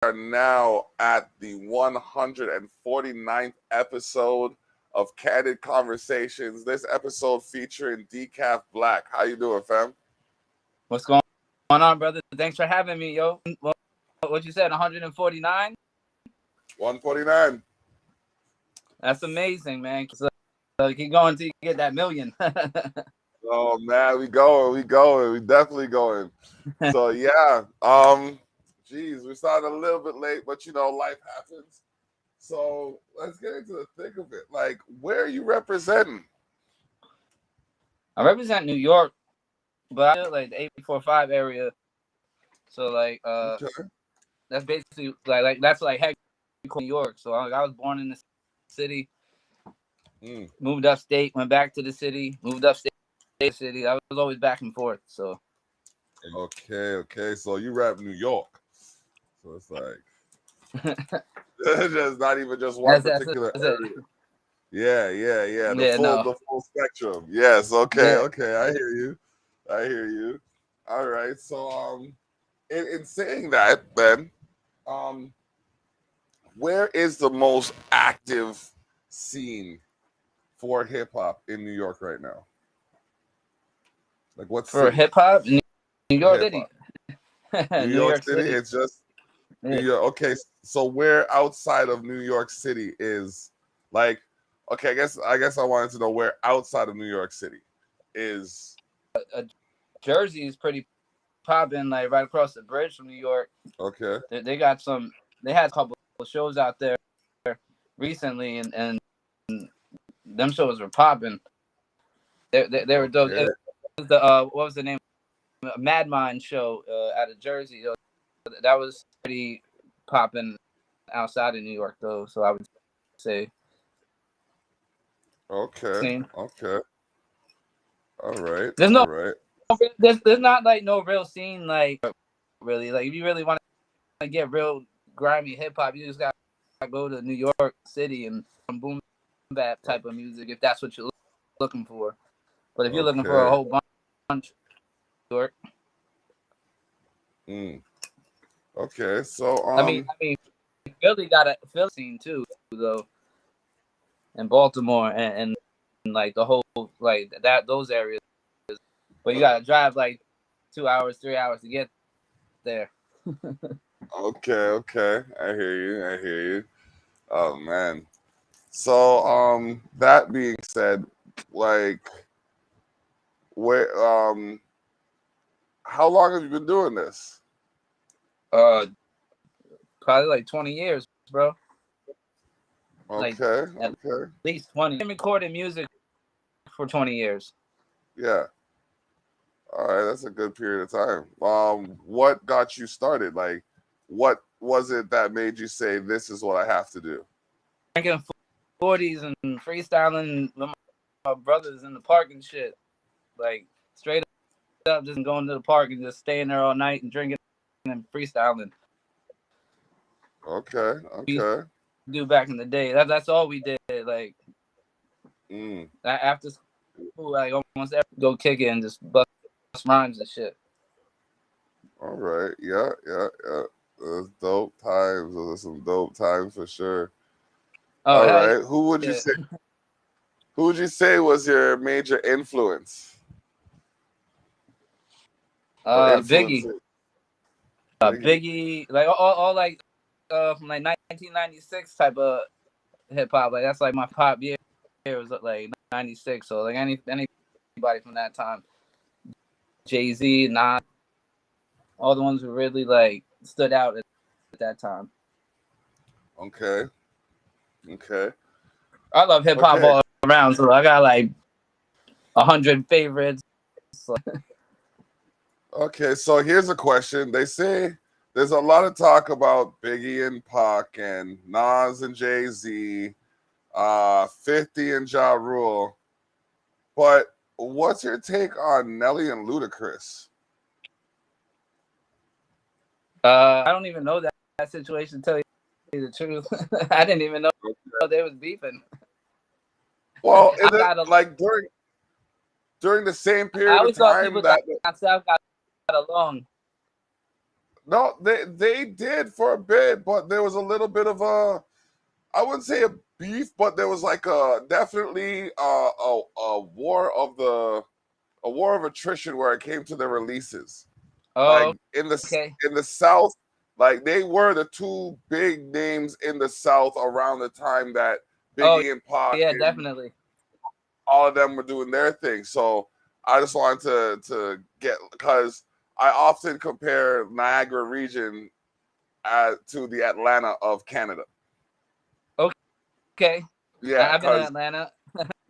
are now at the 149th episode of Candid Conversations. This episode featuring Decaf Black. How you doing, fam? What's going on, brother? Thanks for having me, yo. What you said, 149? 149. That's amazing, man. So keep going till you get that million. Oh man, we definitely going. So yeah, geez, we started a little bit late, but life happens. So let's get into the thick of it. Like, where are you representing? I represent New York, but I feel like the 845 area. So Okay. that's basically like that's like heck New York. So I was born in the city, moved upstate, went back to the city, moved upstate city. I was always back and forth. So okay. So you rap New York. So it's like just not even just one particular area. Yeah. The full spectrum. Yes. Okay. I hear you. All right. So in saying that, then where is the most active scene for hip hop in New York right now? Like, what's for hip hop, New York City. New York City. It's just New York. Okay, so where outside of New York City is like? Okay, I guess I wanted to know where outside of New York City is. Jersey is pretty popping, like right across the bridge from New York. Okay. They got some. They had a couple of shows out there recently, and them shows were popping. They were dope. It was the what was the name? Mad Mind show out of Jersey. That was pretty popping outside of New York, though. So I would say. Okay. All right. There's not like no real scene, like really. Like if you really want to get real grimy hip hop, you just got to go to New York City and boom bap type of music if that's what you're looking for. But if you're looking for a whole bunch, New York. Okay, so I mean, Philly got a Philly scene too, though, and Baltimore and like the whole like those areas. But you gotta drive like 2 hours, 3 hours to get there. Okay. I hear you. Oh man. So that being said, like where how long have you been doing this? Probably like 20 years, bro. Okay. At least 20. I've been recording music for 20 years. Yeah. All right, that's a good period of time. What got you started? Like, what was it that made you say this is what I have to do? Drinking 40s and freestyling with my brothers in the park and shit. Like straight up, just going to the park and just staying there all night and drinking and freestyling. Okay. Do back in the day. That's all we did. Like after school, like almost every go kick it and just bust rhymes and shit. All right. Yeah. Those dope times. Those are some dope times for sure. All right. Yeah. Who would you say was your major influence? Biggie. Biggie, like all like from like 1996 type of hip hop. Like that's like my pop year. It was like 96. So like anybody from that time, Jay-Z, Nas, all the ones who really like stood out at that time. Okay. I love hip hop all around, so I got like 100 favorites. Okay, so here's a question. They say there's a lot of talk about Biggie and Pac and Nas and Jay-Z, 50 and Ja Rule. But what's your take on Nelly and Ludacris? I don't even know that situation, to tell you the truth. I didn't even know they was beefing. Well, like during the same period of time that South got along. No, they did for a bit, but there was a little bit of a, I wouldn't say a beef, but there was like a definitely a war of attrition where it came to the releases. Like Oh, in okay. the South, like they were the two big names in the South around the time that Biggie and Pac yeah, and definitely. all of them were doing their thing. So I just wanted to get, because I often compare Niagara region to the Atlanta of Canada. Okay. Yeah, I've been in because Atlanta.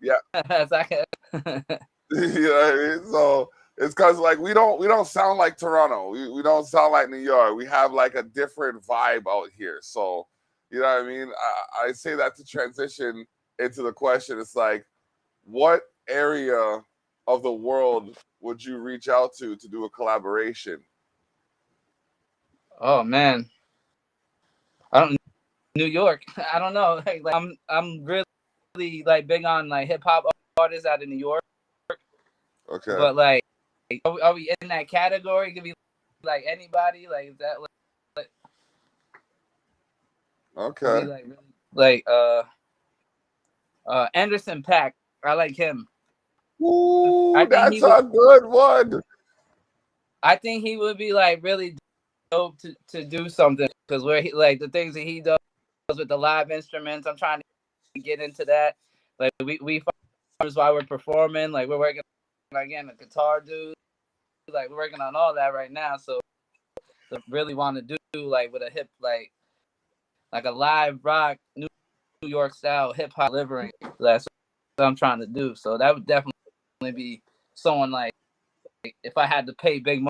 yeah, As I can. you know what I mean? So it's because like we don't sound like Toronto. We don't sound like New York. We have like a different vibe out here. So you know what I mean? I say that to transition into the question. It's like, what area of the world would you reach out to do a collaboration? Oh man, I don't. New York. I don't know. Like I'm really like big on like hip hop artists out of New York. Okay. But like, are we in that category? Could be like anybody. Like is that like Okay. be like really Anderson .Paak. I like him. Ooh, that's a good one. I think he would be like really dope to do something, because where he like the things that he does with the live instruments. I'm trying to get into that. Like we while we're performing, like we're working again a guitar dude. Like we're working on all that right now. So I really want to do like with a hip like a live rock New York style hip hop delivering. That's what I'm trying to do. So that would definitely be someone like if I had to pay big money.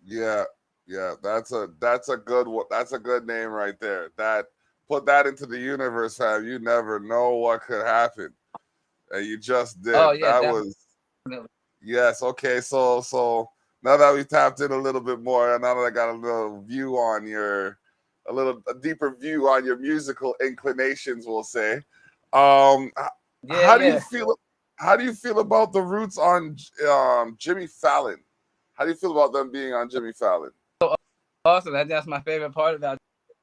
Yeah, yeah, that's a good one. That's a good name right there. That, put that into the universe, fam. You never know what could happen, and you just did. Oh yeah, That definitely. was, yes. Okay, so now that we tapped in a little bit more, and now that I got a little view on a deeper view on your musical inclinations, we'll say. Yeah, How do you yeah. feel? How do you feel about the roots on Jimmy Fallon? How do you feel about them being on Jimmy Fallon? Awesome. That's my favorite part about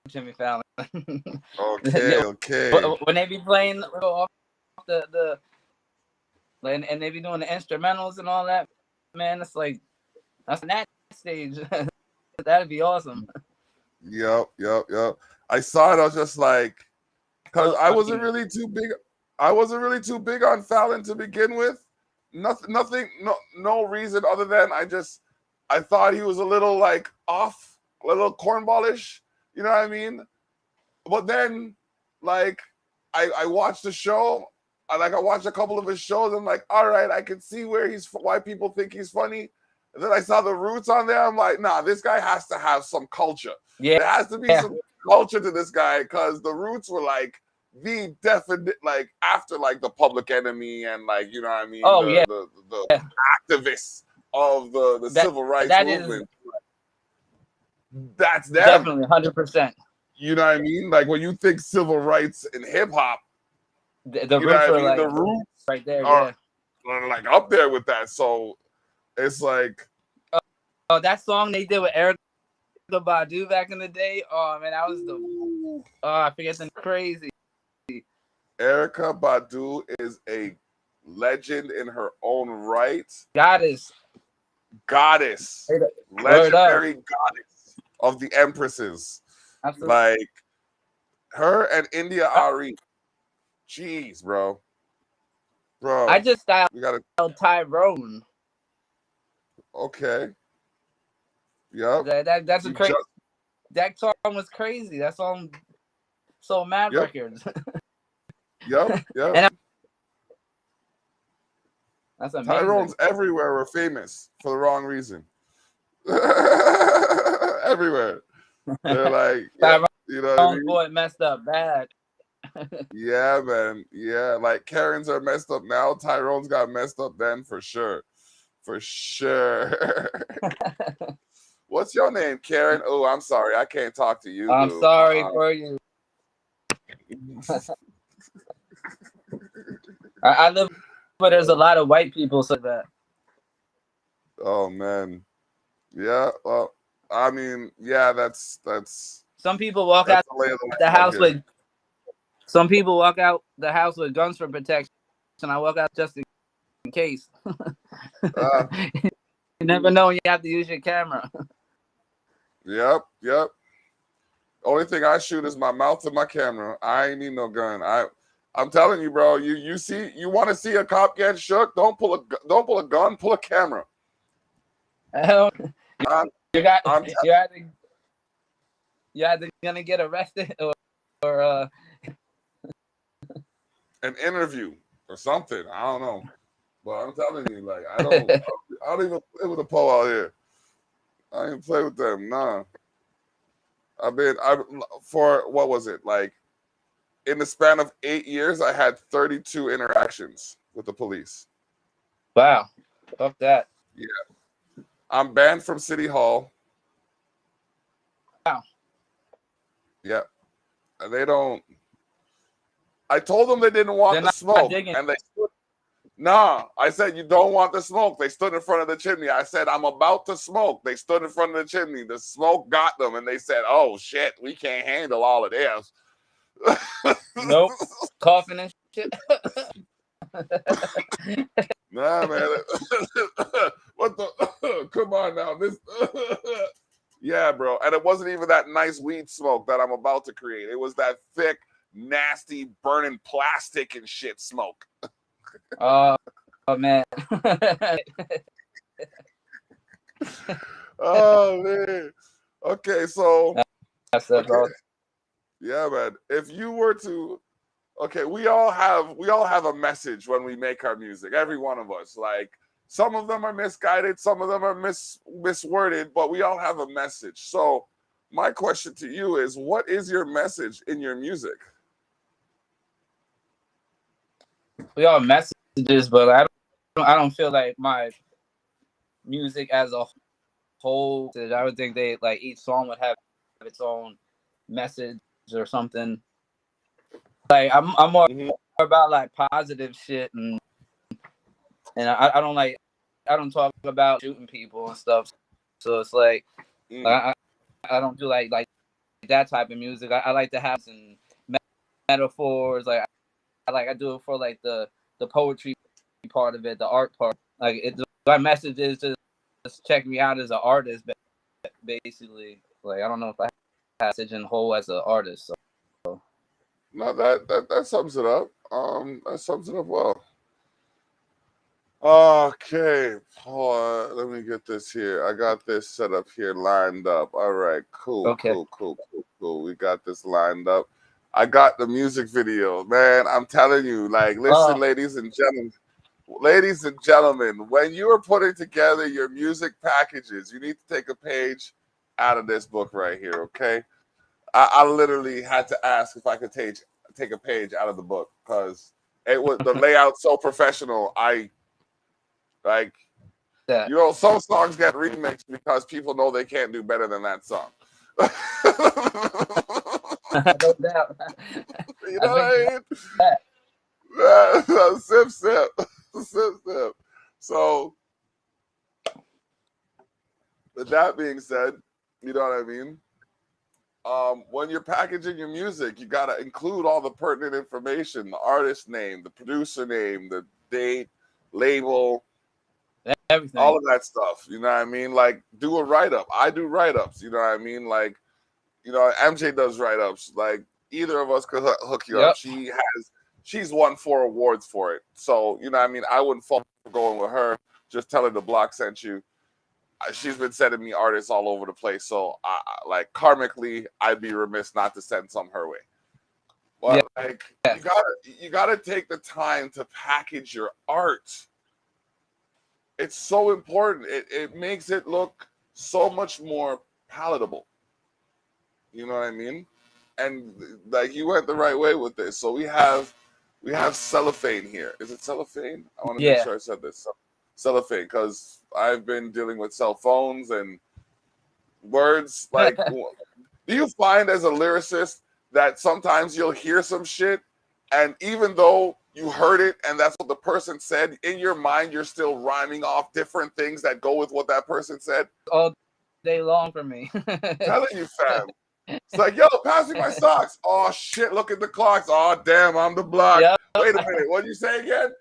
Jimmy Fallon. Okay, okay. When they be playing off the and they be doing the instrumentals and all that, man, it's like that's that stage. That'd be awesome. Yep. I saw it. I was just like, because So, I wasn't really too big. I wasn't really too big on Fallon to begin with. Nothing. No reason other than I thought he was a little like off, a little cornballish. You know what I mean? But then, like, I watched the show. I watched a couple of his shows. I'm like, all right, I can see why people think he's funny. And then I saw the roots on there. I'm like, nah, this guy has to have some culture. yeah, There has to be some culture to this guy, because the roots were like the definite, like after like the Public Enemy and like, you know what I mean, oh yeah, the activists of the civil rights movement. That's them. Definitely 100%. You know what I mean? Like when you think civil rights in hip hop, the you know roots what I are mean? like The roots right there. are Yeah. like up there with that. So it's like, oh, that song they did with Eric Badu back in the day. Oh man, that was I forget the crazy. Erykah Badu is a legend in her own right. Goddess, legendary goddess of the empresses. Absolutely. Like her and India Ari. Jeez, bro. I just styled we gotta Tyrone. Okay. Yep. That's a crazy. That song was crazy. That song sold mad records. Yep. And that's amazing. Tyrone's everywhere were famous for the wrong reason. Everywhere. They're like, you know what I mean? Boy messed up bad. Yeah, man. Yeah, like Karens are messed up now. Tyrone's got messed up then for sure. For sure. What's your name, Karen? Oh, I'm sorry. I can't talk to you. I'm sorry for you. I live, but there's a lot of white people so that. Oh man. Yeah, well, I mean, yeah, that's some people walk out the house with some people walk out the house with guns for protection. I walk out just in case. You never know when you have to use your camera. Yep. Only thing I shoot is my mouth and my camera. I ain't need no gun. I'm telling you, bro. You want to see a cop get shook? Don't pull a gun. Pull a camera. You're either gonna get arrested or an interview or something. I don't know, but I'm telling you, like I don't even play with the pole out here. I ain't play with them. Nah. For what was it like? In the span of 8 years, I had 32 interactions with the police. Wow, fuck that. Yeah, I'm banned from City Hall. Wow. Yeah, and they don't. I told them they didn't want the smoke, and they stood. Nah, I said you don't want the smoke. They stood in front of the chimney. I said I'm about to smoke. They stood in front of the chimney. The smoke got them, and they said, "Oh shit, we can't handle all of this." Nope, coughing and shit. Nah, man. What the? Come on now. This. Yeah, bro. And it wasn't even that nice weed smoke that I'm about to create. It was that thick, nasty, burning plastic and shit smoke. Oh man. Oh man. Okay, so. Okay. Yeah, man. If you were to, we all have a message when we make our music. Every one of us. Like some of them are misguided, some of them are misworded, but we all have a message. So my question to you is, what is your message in your music? We all messages, but I don't feel like my music as a whole. I would think they like each song would have its own message or something. Like I'm more about like positive shit, and I don't talk about shooting people and stuff. So it's like I don't do like that type of music. I like to have some metaphors. Like I do it for like the poetry part of it, the art part. Like my message is just check me out as an artist, basically. Like I don't know if I have a message in whole as an artist. So. No, that sums it up. That sums it up well. Okay, let me get this here. I got this set up here, lined up. All right, cool, okay. Cool. We got this lined up. I got the music video, man. I'm telling you, like, listen, ladies and gentlemen, when you are putting together your music packages, you need to take a page out of this book right here, okay? I literally had to ask if I could take a page out of the book because it was the layout so professional. Some songs get remixed because people know they can't do better than that song. No doubt. You know what I mean? Sip. So, with that being said, you know what I mean? When you're packaging your music, you got to include all the pertinent information, the artist name, the producer name, the date, label, everything, all of that stuff. You know what I mean? Like, do a write-up. I do write-ups. You know what I mean? Like, MJ does write-ups. Like, either of us could hook you up. She's won 4 awards for it. So, you know what I mean? I wouldn't fault for going with her. Just tell her the block sent you. She's been sending me artists all over the place, so like karmically, I'd be remiss not to send some her way. But you gotta take the time to package your art. It's so important. It makes it look so much more palatable. You know what I mean? And like you went the right way with this. So we have cellophane here. Is it cellophane? I want to make sure I said this. Cellophane, because I've been dealing with cell phones and words. Like, do you find as a lyricist that sometimes you'll hear some shit, and even though you heard it and that's what the person said, in your mind you're still rhyming off different things that go with what that person said? All day long for me. Telling you, fam. It's like, yo, pass me my socks. Oh shit, look at the clocks. Oh damn, I'm the block. Yep. Wait a minute, what did you say again?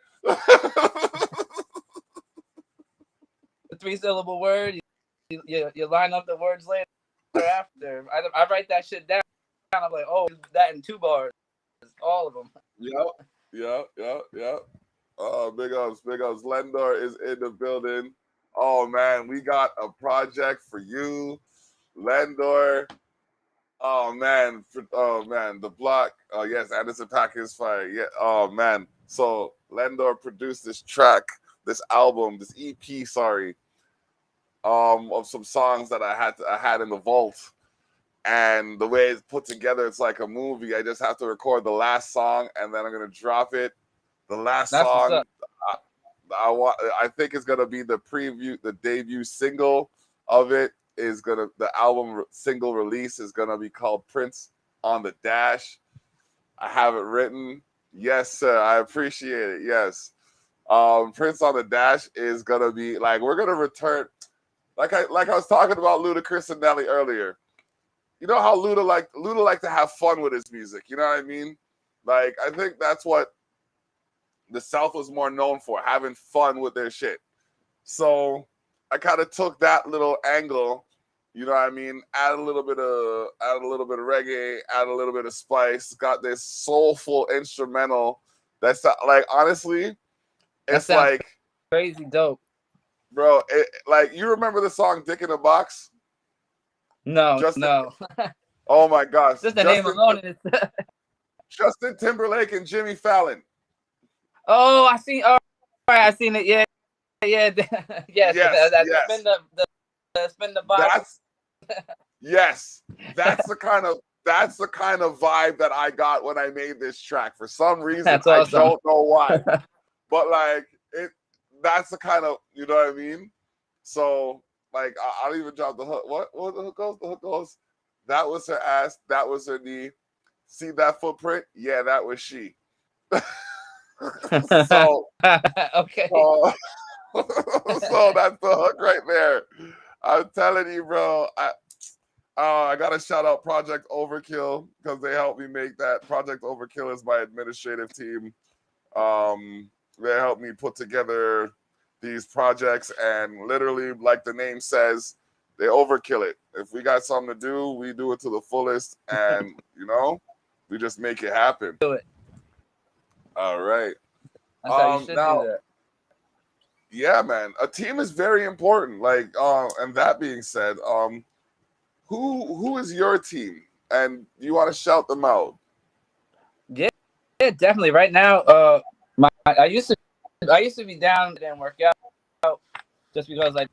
The 3-syllable word. You line up the words later after. I write that shit down. I'm like, oh, that in 2 bars. All of them. Yep. Oh, big ups. Lendor is in the building. Oh man, we got a project for you, Lendor. Oh man, the block. Oh yes, Anderson .Paak is fire. Yeah. Oh man. So Lendor produced this track, this album, this EP. Sorry. Of some songs that I had in the vault, and the way it's put together, it's like a movie. I just have to record the last song, and then I'm gonna drop it. The last song, I think it's gonna be the preview, the debut single of it is gonna. The album single release is gonna be called Prince on the Dash. I have it written. Yes, sir. I appreciate it. Yes. Prince on the Dash is gonna be like, we're gonna return. Like I was talking about Ludacris and Nelly earlier. You know how Luda like to have fun with his music. You know what I mean? Like, I think that's what the South was more known for, having fun with their shit. So I kind of took that little angle, you know what I mean? Add a little bit of reggae, add a little bit of spice, got this soulful instrumental that's like, honestly, it's like crazy dope. Bro, like, you remember the song Dick in a Box? No. Oh my gosh. Just the name alone is Justin Timberlake and Jimmy Fallon. Oh, I seen. Oh, right, I seen it. Yeah. Yes. Spin the box. That's the kind of vibe that I got when I made this track. For some reason, that's awesome. I don't know why, but like that's the kind of, you know what I mean. So like, I'll even drop the hook. What the hook goes? The hook goes. That was her ass. That was her knee. See that footprint? Yeah, that was she. So okay. So that's the hook right there. I'm telling you, bro. I gotta shout out Project Overkill because they helped me make that. Project Overkill is my administrative team. They helped me put together these projects, and literally, like the name says, they overkill it. If we got something to do, we do it to the fullest, and you know, we just make it happen. Do it. All right. That's how you should do that. Yeah, man. A team is very important. Like, and that being said, who is your team? And you want to shout them out? Yeah, definitely. Right now, I used to be down, didn't work out just because like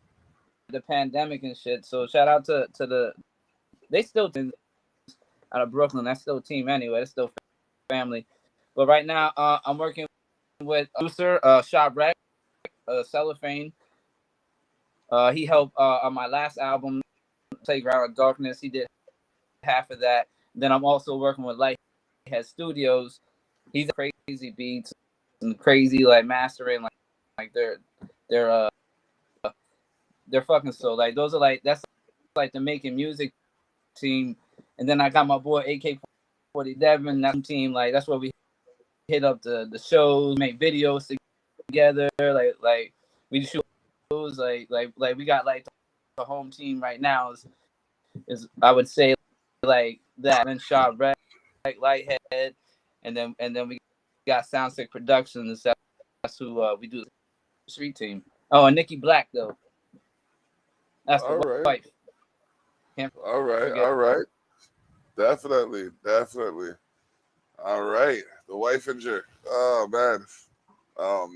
the pandemic and shit. So shout out to they still out of Brooklyn. That's still a team anyway. It's still family. But right now, I'm working with producer Shop Wreck, Cellophane. He helped on my last album, Playground of Darkness. He did half of that. Then I'm also working with Lighthead Studios. He's a crazy beats and crazy like mastering, like they're fucking so like those are like that's like the making music team. And then I got my boy AK-47. That's team, like that's where we hit up the shows, make videos together, like we shoot shows, like we got like the home team right now is I would say like that, and Shop Wreck, like Lighthead, and then we got Soundstick Productions. That's who we do the street team. Oh, and Nikki Black though. That's the wife. All right. Definitely. All right. The wife and jerk. Oh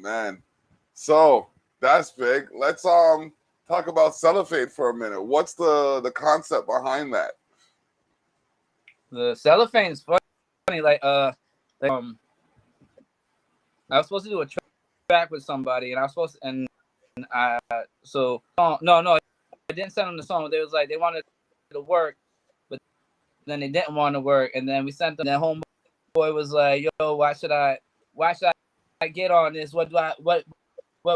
man. So that's big. Let's talk about Cellophane for a minute. What's the concept behind that? The Cellophane is funny. Like I was supposed to do a track with somebody, and I was supposed to, and I no, I didn't send them the song. They was like they wanted to work, but then they didn't want to work, and then we sent them. And homeboy was like, "Yo, why should I get on this? What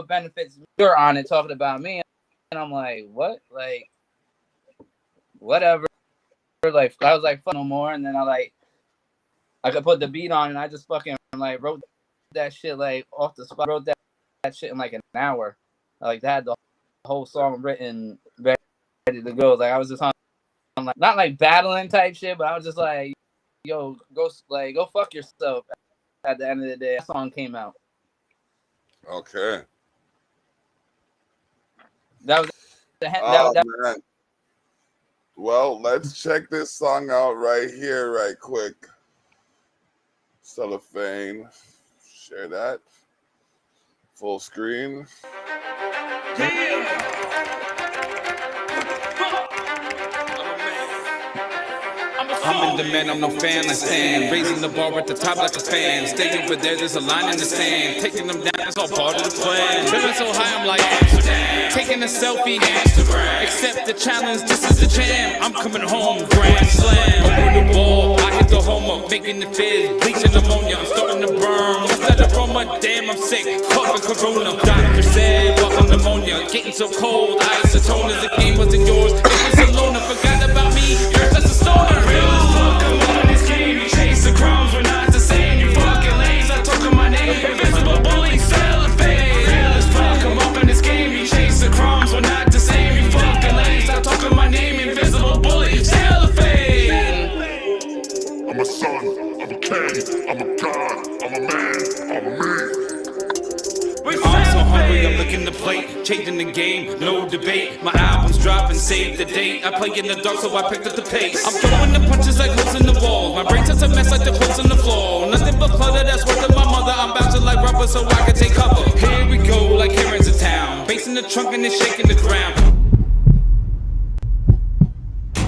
benefits you're on it talking about me?" And I'm like, "What? Like, whatever. Like I was like, fuck no more, and then I could put the beat on, and I just fucking like wrote that shit like off the spot. Wrote that shit in like an hour. Like that had the whole song written, ready to go. Like I was just on like not like battling type shit, but I was just like, yo, go fuck yourself. At the end of the day, that song came out. Okay. That was man. Well, let's check this song out right here, right quick. Cellophane. Share that. Full screen. I'm in demand, I'm no fan, I stand. Raising the bar at the top like a fan. Stay over there's a line in the sand. Taking them down, it's all part of the plan. Feeling so high, I'm like Amsterdam. Taking a selfie, Instagram. Accept the challenge, this is the jam. I'm coming home, grand slam. Over the ball, I hit the home up, making the fizz. Bleaching ammonia, I'm starting to burn. What's that aroma? Damn, I'm sick. Coughing corona, doctor said, welcome pneumonia. Getting so cold, isotoners. The game wasn't yours, it was alone. I forgot about me, you're just a stoner. Crumbs, we're not the same. You fucking lanes, I took my name. Invisible bully, cellophane. Real as fuck, I'm up in this game. You chase the crumbs, we're not the same. You fucking lanes, I took my name. Invisible bully, cellophane. I'm a son, I'm a king, I'm a god, I'm a man, I'm me. I'm so hungry, I'm licking the plate, changing the game, no debate. My album's dropping, save the date. I play in the dark, so I picked up the pace. I'm throwing the punches like holes in the wall. My brain touch a mess like the quotes on the floor. Nothing but clutter that's worth of my mother. I'm bouncing like rubber, so I can take cover. Here we go, like Karen's in town. Bass in the trunk and it's shaking the ground.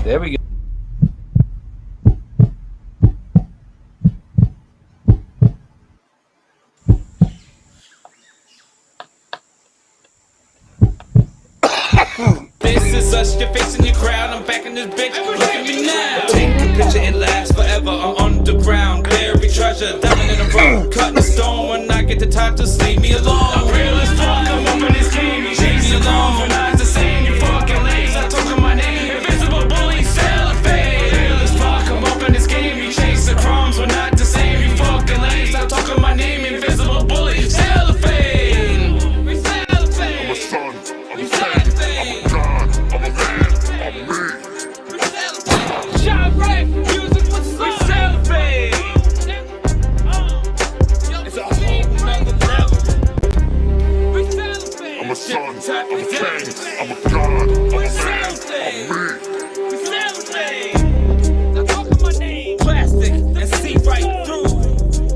There we go. This is us, you're facing your crowd. I'm back in this bitch, look at me now. Take a picture, it lasts forever. I'm underground, buried treasure, diamond in the rock. Cutting the stone when I get the time, just leave me alone. I'm real as fuck, I'm up in this game. You chase me alone, we're not the same. You fucking lanes, I took my name. Invisible bully, cellophane. Real as fuck, I'm up in this game. You chase the crumbs, we're not the same. You fucking lanes, I took my name. Invisible bully, cellophane. I'm a son, I'm a king, I'm a god, I'm a man, I'm me. Shine bright, music with soul. Cellophane. It's a whole nother level. I'm a son, I'm a king, I'm a god, I'm a man, I'm me. Now talk my name. Plastic and see right through.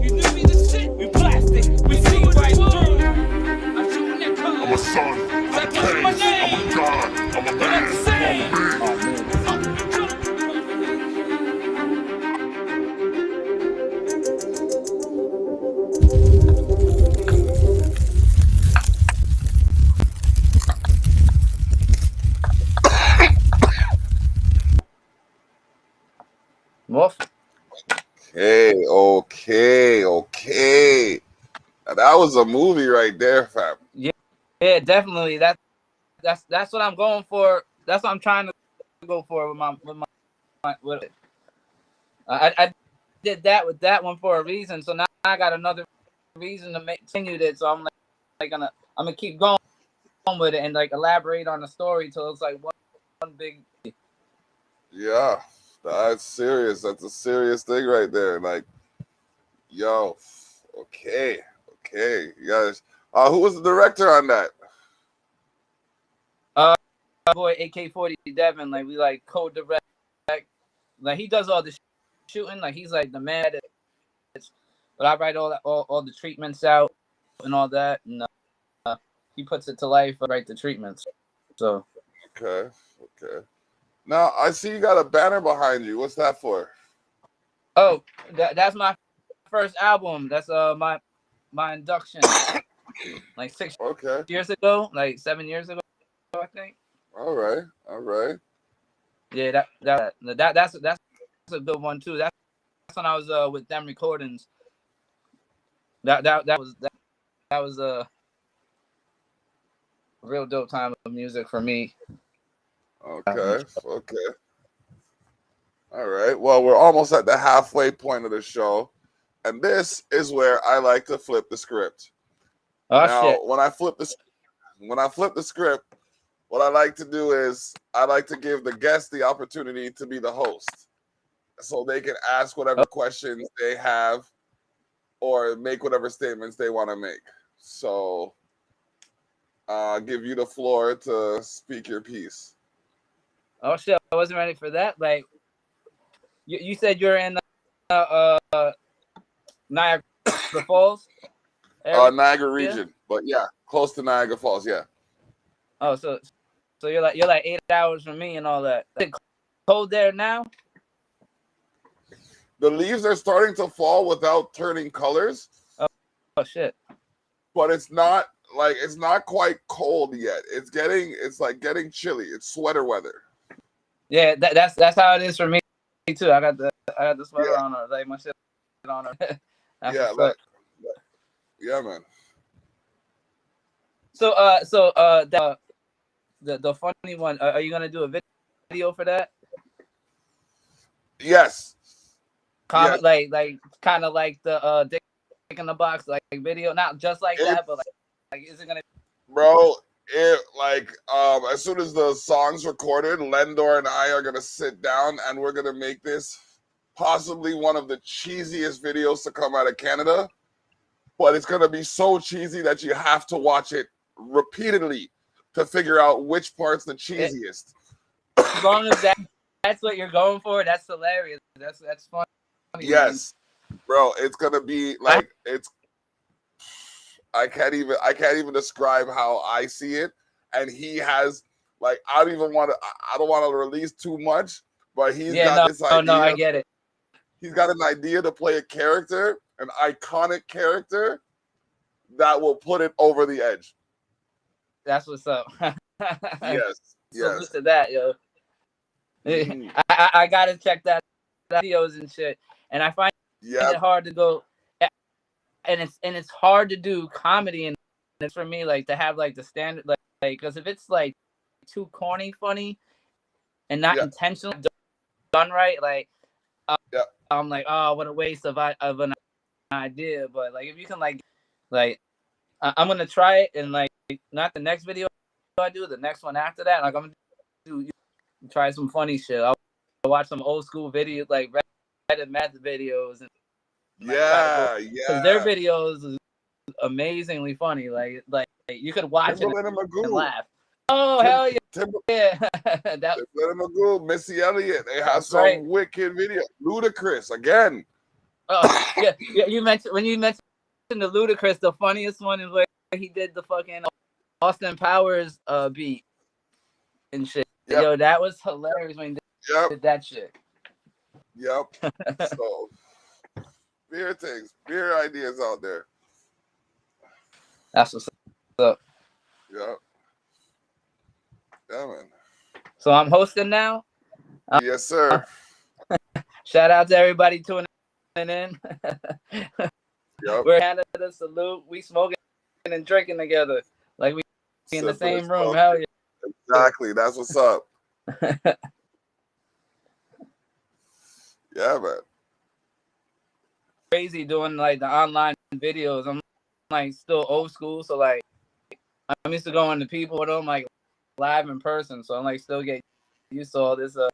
You knew me the shit. We plastic, we see right through. I'm shooting that color. I'm a son, I'm a king, I'm a god, I'm a man, I'm me. Wolf. Okay. Now, that was a movie right there, fam. Yeah, definitely. That's what I'm going for. That's what I'm trying to go for with it. I did that with that one for a reason. So now I got another reason to continue this. So I'm gonna keep going with it and like elaborate on the story till it's like one big. Yeah, that's serious. That's a serious thing right there. Like, yo, okay. You guys, who was the director on that? Boy, AK-40 Devin. Like we like co-direct. Like he does all the shooting. Like he's like the man. But I write all the treatments out and all that, and he puts it to life. I write the treatments. So. Okay. Now I see you got a banner behind you. What's that for? Oh, that's my first album. That's my induction. Like 6 years ago, like 7 years ago, I think. All right. Yeah, that's a good one too. That's when I was with them recordings. That was a real dope time of music for me. Okay. All right. Well, we're almost at the halfway point of the show, and this is where I like to flip the script. Oh now, shit! when I flip the script, what I like to do is I like to give the guest the opportunity to be the host, so they can ask whatever questions they have or make whatever statements they want to make. So, I'll give you the floor to speak your piece. Oh shit! I wasn't ready for that. Like, you said you're in Niagara Falls area? Niagara region, but yeah, close to Niagara Falls. Yeah. Oh, so you're like 8 hours from me and all that. Is it cold there now? The leaves are starting to fall without turning colors. Oh shit! But it's not quite cold yet. It's like getting chilly. It's sweater weather. Yeah, that's how it is for me too. I got the sweater on her, like my shit on her. Yeah, man. So the funny one. Are you gonna do a video for that? Yes. Comment like kind of like the Dick in the Box like video, not just like that, but like is it gonna? Bro, as soon as the song's recorded, Lendor and I are gonna sit down and we're gonna make this possibly one of the cheesiest videos to come out of Canada. But it's gonna be so cheesy that you have to watch it repeatedly to figure out which part's the cheesiest. As long as that's what you're going for, that's hilarious. That's funny. Yes, bro, it's gonna be like I can't even describe how I see it. And he has like I don't want to release too much, but he's got this idea. No, I get it. He's got an idea to play a character, an iconic character that will put it over the edge. That's what's up. Yes. Salute to that, yo. Mm-hmm. I gotta check that videos and shit, and I find it hard to go, and it's hard to do comedy, and it's for me like to have like the standard like because if it's like too corny funny and not intentionally done right, like I'm like, oh, what a waste of an idea. But like if you can like I'm gonna try it, and like not the next video I do, the next one after that, like I'm gonna try some funny shit. I'll watch some old school videos like Reddit meth videos and because their videos is amazingly funny. Like you could watch it and laugh. Oh hell yeah! Timberland Magoo, Missy Elliott, they have some wicked video. Ludacris again. Oh yeah. You mentioned the Ludacris. The funniest one is where he did the fucking Austin Powers beat and shit. Yep. Yo, that was hilarious when he did that shit. Yep. So beer ideas out there. That's what's up. Yep. Yeah, man. So I'm hosting now. Yes, sir. Shout out to everybody tuning in. Yep. We're Canada. Salute. We smoking and drinking together like we in the same room. Hell yeah. Exactly. That's what's up. Yeah, man. Crazy doing like the online videos. I'm like still old school, so like I'm used to going to people with them like live in person. So I'm like still getting used to all this the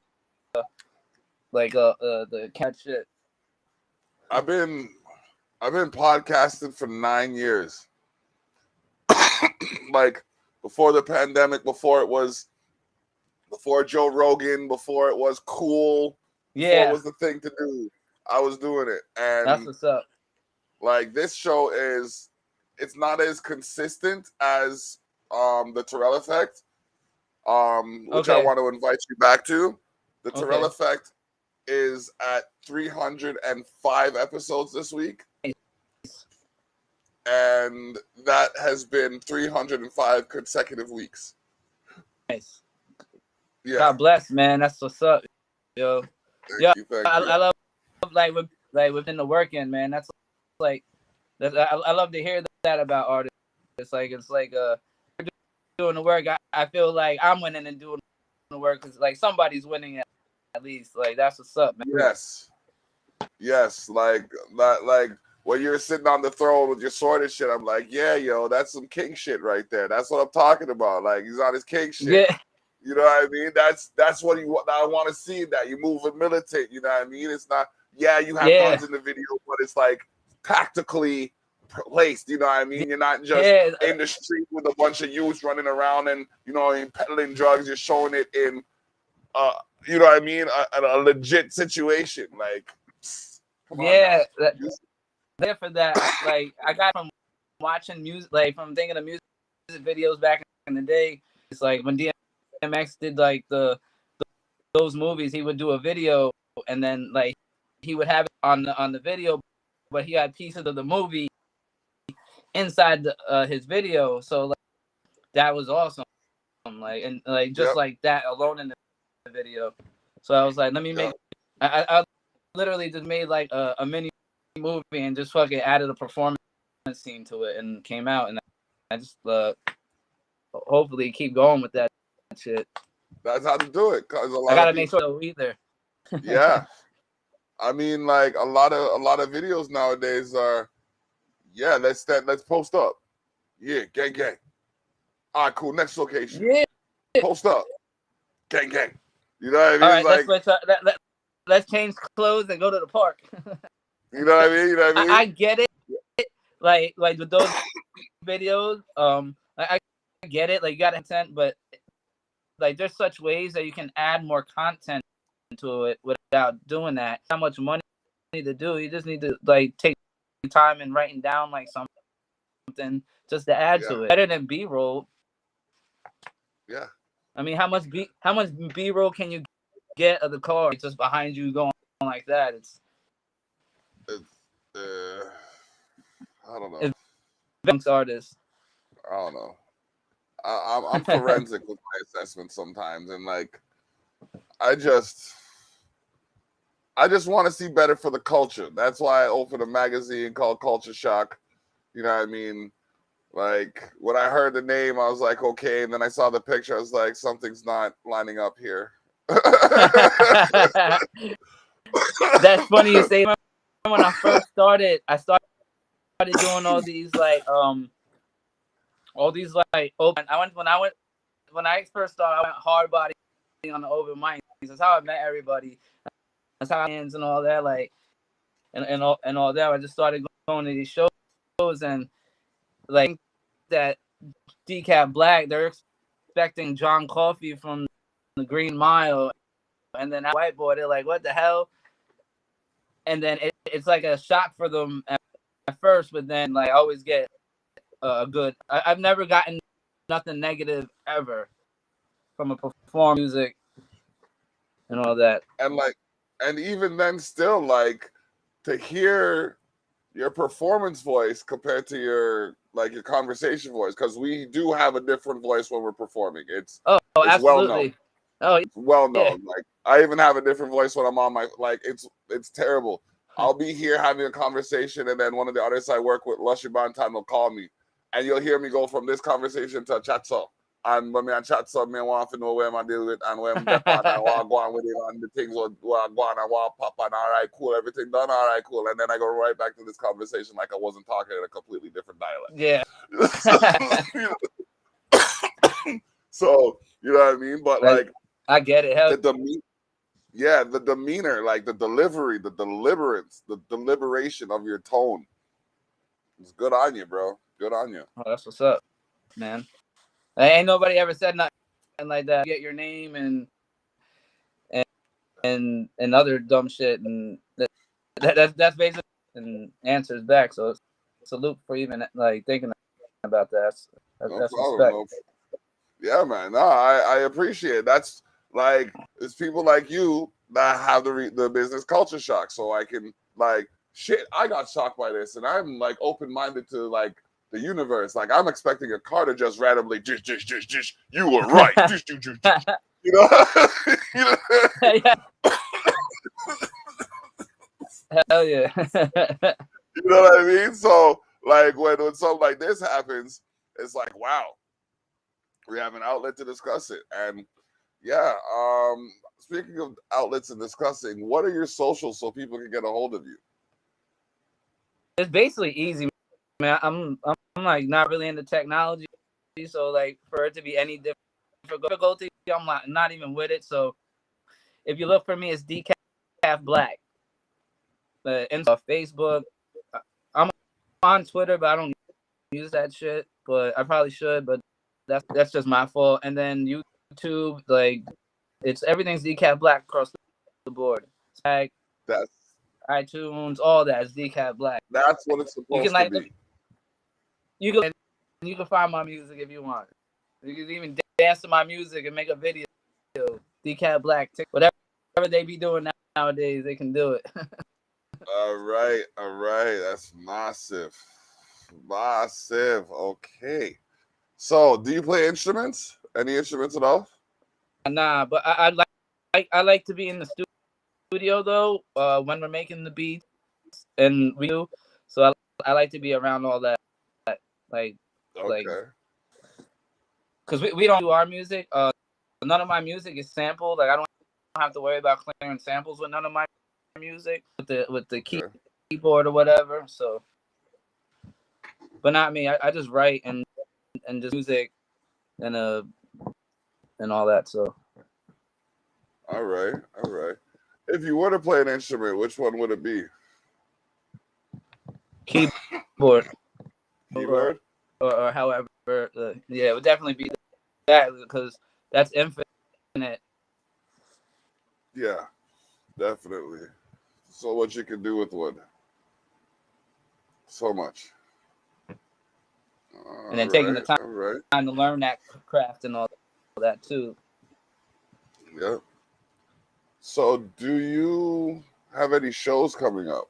cat shit. I've been podcasting for 9 years. Like before the pandemic, before Joe Rogan, before it was cool, before it was the thing to do, I was doing it. And that's what's up. Like this show it's not as consistent as the Terrell Effect, which I want to invite you back to. The Terrell Effect is at 305 episodes this week. And that has been 305 consecutive weeks. Nice. Yeah. God bless, man. That's what's up, yo. Thank you. I love within the work in, man. That's like I love to hear that about artists. It's like doing the work. I feel like I'm winning and doing the work because like somebody's winning at least. Like, that's what's up, man. Yes, like when you're sitting on the throne with your sword and shit, I'm like, yeah, yo, that's some king shit right there. That's what I'm talking about. Like, he's on his king shit. Yeah. You know what I mean? That's what I want to see, that you move and militate. You know what I mean? It's not, yeah, you have guns in the video, but it's like tactically placed. You know what I mean? You're not just in the street with a bunch of youths running around and, you know, and peddling drugs. You're showing it in, you know what I mean, a legit situation. Like, yeah, there for that. Like, I got from watching music, like from thinking of music videos back in the day. It's like when DMX did like those movies, he would do a video and then like he would have it on the video, but he had pieces of the movie inside his video. So like that was awesome. Like, and like just like that alone in the video. So I was like, let me make. I literally just made like a mini movie and just fucking added a performance scene to it and came out, and I just hopefully keep going with that shit. That's how to do it. Cause I gotta make sure either. Yeah, I mean, like a lot of videos nowadays are, yeah, let's post up. Yeah, gang. All right, cool. Next location. Yeah. Post up. Gang. You know what I mean? All right, let's change clothes and go to the park. You know what I mean? I get it. Like with those videos, I get it. Like, you got content, but like there's such ways that you can add more content to it without doing that. How much money you need to do? You just need to like take time and writing down like something just to add to it. Better than B-roll. Yeah. I mean, how much B-roll can you get of the car just behind you going like that? It's I don't know. It's artist. I don't know. I'm forensic with my assessments sometimes, and like I just want to see better for the culture. That's why I opened a magazine called Culture Shock. You know what I mean? Like, when I heard the name, I was like, okay, and then I saw the picture, I was like, something's not lining up here. That's funny you say. When I first started, I started doing all these like open. When I first started, I went hard body on the open mic. That's how I met everybody. That's how hands and all that, like, and all that. I just started going to these shows, and like that Decaf Black, they're expecting John Coffey from the Green Mile, and then that white boy, they're like, what the hell? And then it's like a shock for them at first, but then like I always get a good. I've never gotten nothing negative ever from a perform music and all that. And even then, still, like, to hear your performance voice compared to your conversation voice, because we do have a different voice when we're performing. It's absolutely. Well known. It's well known. Yeah. Like, I even have a different voice when I'm on my, like, it's terrible. I'll be here having a conversation, and then one of the artists I work with, Lushy Bantan, will call me, and you'll hear me go from this conversation to a chat so. And when I chat so, I want to know where I deal with and where I'm going to go on with it, and the things will go on and want pop and all right, cool, everything done, all right, cool. And then I go right back to this conversation like I wasn't talking in a completely different dialect. Yeah. So, you know what I mean? But like I get it. the demeanor, like the delivery, the deliberance, the deliberation of your tone. It's good on you, bro. Good on you. Oh, that's what's up, man. Ain't nobody ever said nothing like that. Get your name and other dumb shit, and that's basically and answers back. So salute for even like thinking about that. That's respect. Yeah, man. No, I appreciate it. That's like, it's people like you that have the business culture shock, so I can like, shit, I got shocked by this, and I'm like open-minded to like the universe. Like, I'm expecting a car to just randomly, you were right, you know, you know? Yeah. Hell yeah. You know what I mean? So like when something like this happens, it's like, wow, we have an outlet to discuss it. And Yeah. Speaking of outlets and discussing, what are your socials so people can get a hold of you? It's basically easy, man. I'm like not really into technology, so like for it to be any difficulty, I'm not even with it. So if you look for me, it's Decaf Black. Facebook. I'm on Twitter, but I don't use that shit. But I probably should. But that's just my fault. And then YouTube, like it's everything's Decaf Black across the board. Like That's iTunes, all that is Decaf Black. That's what it's supposed to be. You can find my music if you want. You can even dance to my music and make a video. Decaf Black, whatever they be doing nowadays, they can do it. All right. That's massive. Okay. So, do you play instruments? Any instruments at all? Nah, but I like to be in the studio though. When we're making the beats and we do, so I like to be around all that. Like, because we don't do our music. None of my music is sampled. Like I don't have to worry about clearing samples with none of my music with the keyboard or whatever. So, but not me. I just write and just music and all that. So. All right. If you were to play an instrument, which one would it be? Keyboard. Keyboard? Or however. Yeah, it would definitely be that because that's infinite. Yeah, definitely. So much you can do with wood. So much. And then taking the time to learn that craft and all that too. Yeah. So do you have any shows coming up?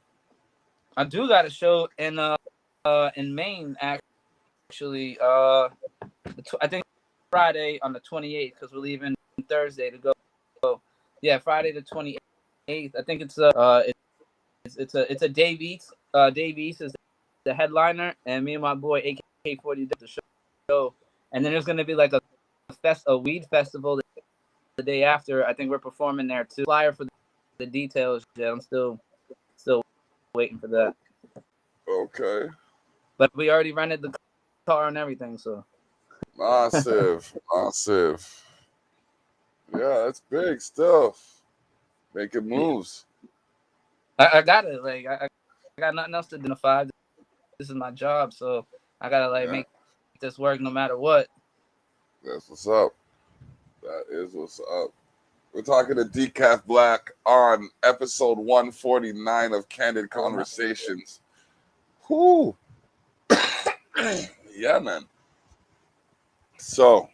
I do got a show in Maine actually. I think Friday on the 28th because we're leaving Thursday to go. So, yeah, Friday the 28th. I think it's a Dave East. Dave East is the headliner, and me and my boy AK-40 did the show. And then there's gonna be like a weed festival the day after. I think we're performing there too. Flyer for the details. Yeah, I'm still waiting for that. Okay. But we already rented the car and everything, so. Massive. Yeah, that's big stuff. Making moves. I got it. Like I got nothing else to do. This is my job, so I gotta make this work no matter what. That's what's up. That is what's up. We're talking to Decaf Black on episode 149 of Candid Conversations. Whoo. Yeah, man. So,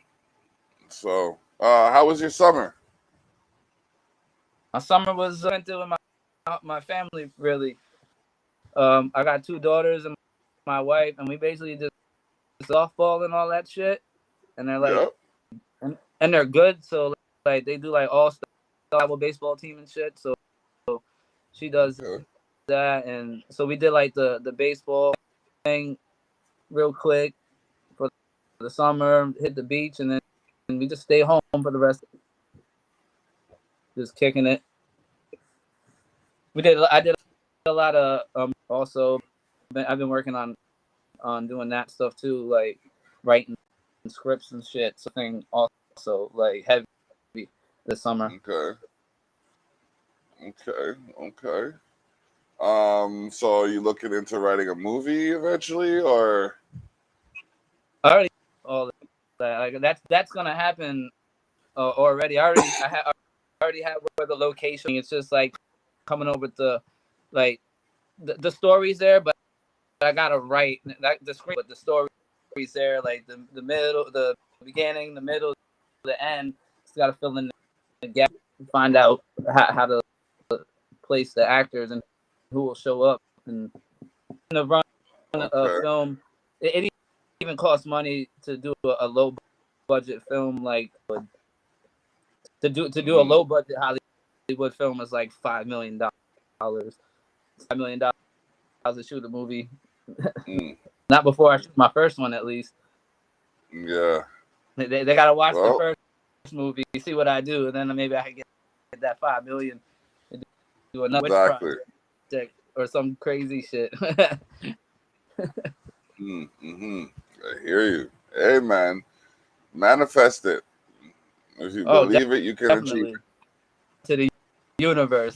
how was your summer? My summer was went through with my family, really. I got 2 daughters and my wife, and we basically just softball and all that shit. And they're like, and they're good. So like they do like all-star baseball team and shit. So she does that, and so we did like the baseball thing real quick for the summer. Hit the beach, and then we just stay home for the rest. Just kicking it. I did a lot of also. I've been working on doing that stuff too, like writing scripts and shit. Something also like heavy this summer. Okay. So are you looking into writing a movie eventually, or? I already all that. Like that's gonna happen already. I already have where the location. It's just like coming over to like the story's there, but I gotta write the screen. But the story's there, like the middle, the beginning, the middle, the end. Just gotta fill in the gap, find out how to place the actors and who will show up and the run a film. It even costs money to do a low budget film, like to do a low budget Hollywood film is like $5 million. $5 million to shoot a movie. Not before I shoot my first one, at least. Yeah. They gotta watch the first movie, see what I do, and then maybe I can get that 5 million and do another project or some crazy shit. Mm-hmm. I hear you. Hey, man, manifest it. If you believe it, you can achieve it. To the universe.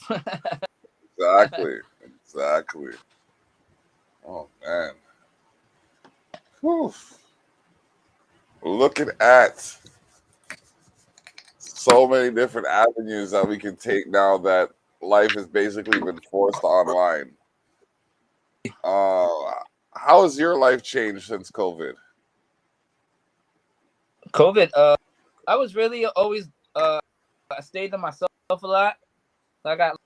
Exactly. Oh, man. Whew. Looking at so many different avenues that we can take now that life has basically been forced online. How has your life changed since COVID? I was really always I stayed to myself a lot. I got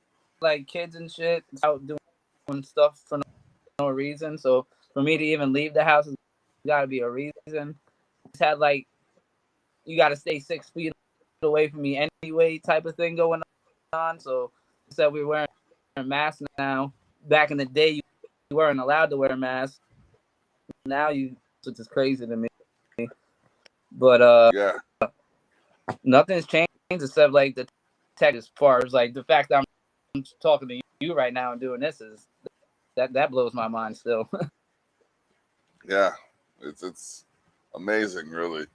like kids and shit out doing stuff for no reason. So for me to even leave the house, there's got to be a reason. Just had like you got to stay 6 feet away from me anyway, type of thing going on. So said we're wearing masks now. Back in the day, you weren't allowed to wear a mask. Now which is crazy to me. But yeah, nothing's changed except like the tech, as far as like the fact that I'm talking to you right now and doing this is that blows my mind still. Yeah, it's amazing, really.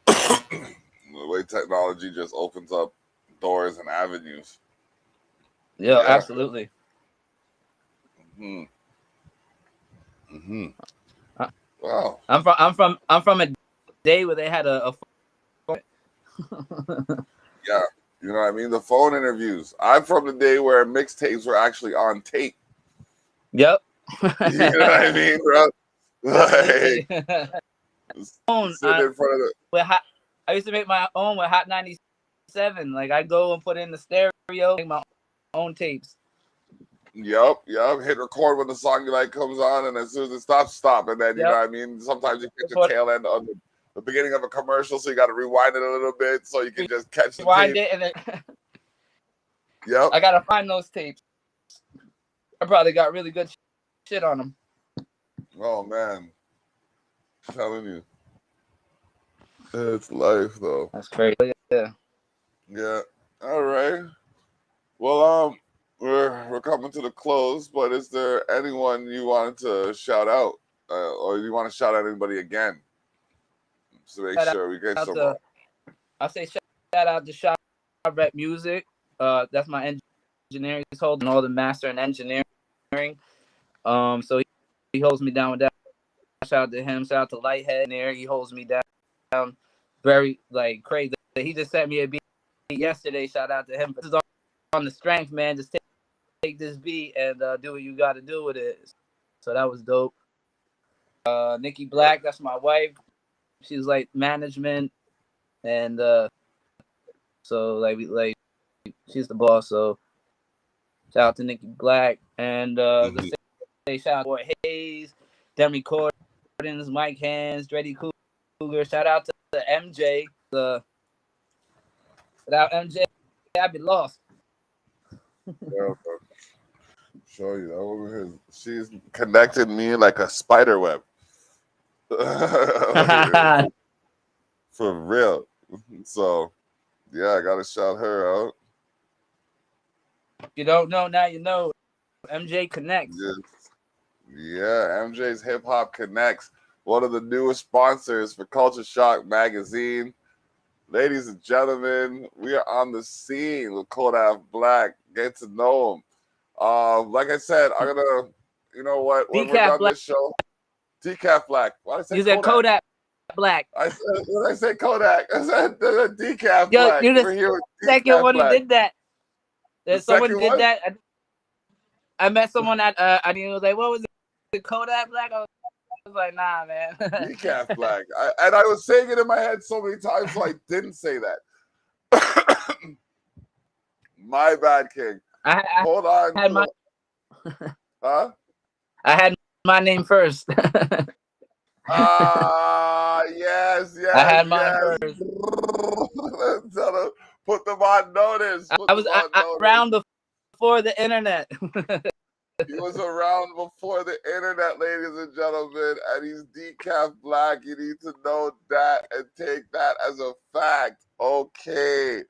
The way technology just opens up doors and avenues. Yeah, absolutely. Wow. I'm from a day where they had a phone. Yeah, you know what I mean? The phone interviews. I'm from the day where mixtapes were actually on tape. Yep. You know what I mean, bro? Like, sit in front of the... I used to make my own with Hot 97. Like I go and put in the stereo, make my own tapes. Yep. Hit record when the song you like comes on, and as soon as it stops, stop. And then you know what I mean? Sometimes you catch the tail end on the beginning of a commercial, so you got to rewind it a little bit so you can just catch the rewind tape. It and then Yep. I gotta find those tapes. I probably got really good shit on them. Oh man, I'm telling you, it's life though. That's crazy. Yeah. All right. Well, we're coming to the close, but is there anyone you wanted to shout out, or you want to shout out anybody again, to make sure we get some? I'll say shout out to Shop Rep Music. That's my engineering. He's holding all the master and engineering. So he holds me down with that. Shout out to him. Shout out to Lighthead there. He holds me down very like crazy. He just sent me a beat yesterday. Shout out to him. This is on the strength, man. Just take this beat and do what you got to do with it. So that was dope. Nikki Black, that's my wife. She's like management, and so like she's the boss. So shout out to Nikki Black and say shout out to Boy Hayes, Dem Recordings, Mike Hands, Dreddy Cougar. Shout out to MJ. Without MJ, I'd be lost. Yeah, show you that over here. She's connected me like a spider web. For real. So yeah, I gotta shout her out. If you don't know, now you know. MJ Connects. Yeah, MJ's Hip Hop Connects, one of the newest sponsors for Culture Shock magazine. Ladies and gentlemen, we are on the scene with Decaf Black. Get to know him. Like I said, I'm gonna, you know what? When we're done this show, Decaf Black. Why did I say Kodak? You said Kodak Black. I said Kodak. I said Decaf Black. You're the second one who did that. Someone did that. I met someone at I mean, it was like, what was it? Kodak Black? I was like, nah, man. Decaf Black. I was saying it in my head so many times, so I didn't say that. My bad, King. Hold on. Huh? I had my name first. Yes. I had mine first. Put them on notice. I was around before the internet. He was around before the internet, ladies and gentlemen, and he's Decaf Black. You need to know that and take that as a fact. Okay.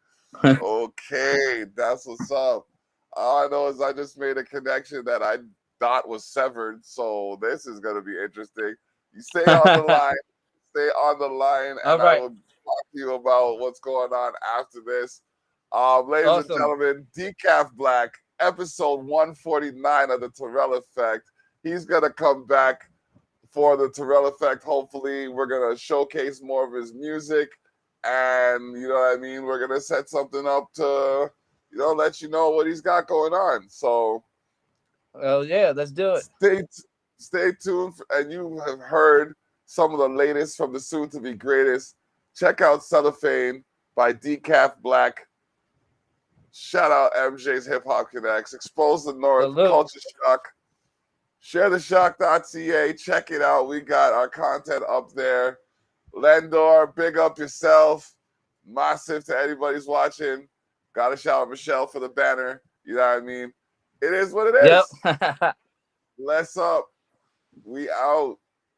Okay, that's what's up. All I know is I just made a connection that I thought was severed, so this is going to be interesting. You stay on the line. Stay on the line, and I will talk to you about what's going on after this. Ladies and gentlemen, Decaf Black, episode 149 of the Terrell Effect. He's going to come back for the Terrell Effect. Hopefully, we're going to showcase more of his music, and you know what I mean? We're going to set something up to, you know, let you know what he's got going on. So, yeah, let's do it. Stay tuned, and you have heard some of the latest from the soon-to-be greatest. Check out Cellophane by Decaf Black. Shout out MJ's Hip Hop Connects. Expose the North. Salute. Culture Shock. ShareTheShock.ca. Check it out. We got our content up there. Lendor, big up yourself. Massive to anybody who's watching. Gotta shout out Michelle for the banner. You know what I mean? It is what it is. Yep. Bless up. We out.